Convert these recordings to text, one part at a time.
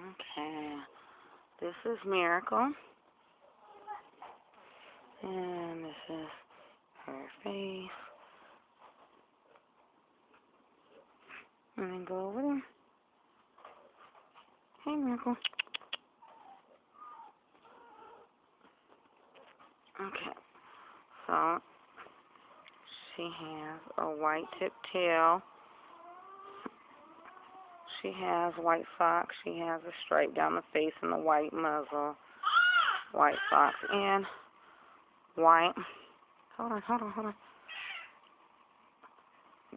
Okay. This is Miracle. And this is her face. And then go over there. Hey, Miracle. Okay. So, she has a white tip tail. She has white socks. She has a stripe down the face and a white muzzle. White socks and white. Hold on.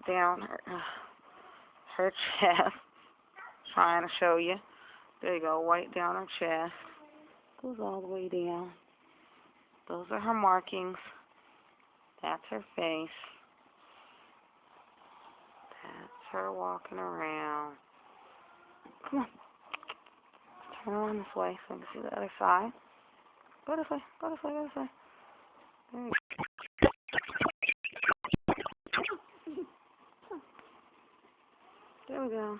Down her chest. Trying to show you. There you go. White down her chest. Goes all the way down. Those are her markings. That's her face. That's her walking around. Come on. Turn around this way so I can see the other side. Go this way. There you go.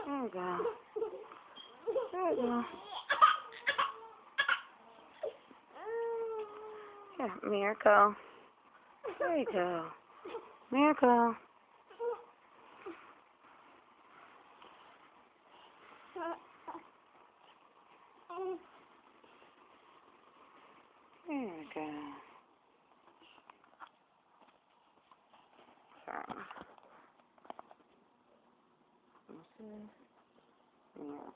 There we go. There we go. Here, Miracle. There you go. Miracle. There we go. Sorry. This is Miracle.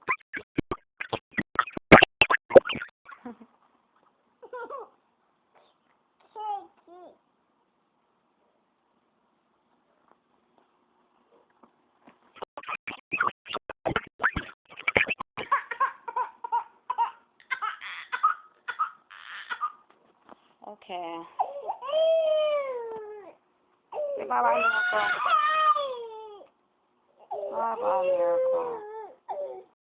Okay. Say bye-bye, Miracle. Bye-bye, Miracle.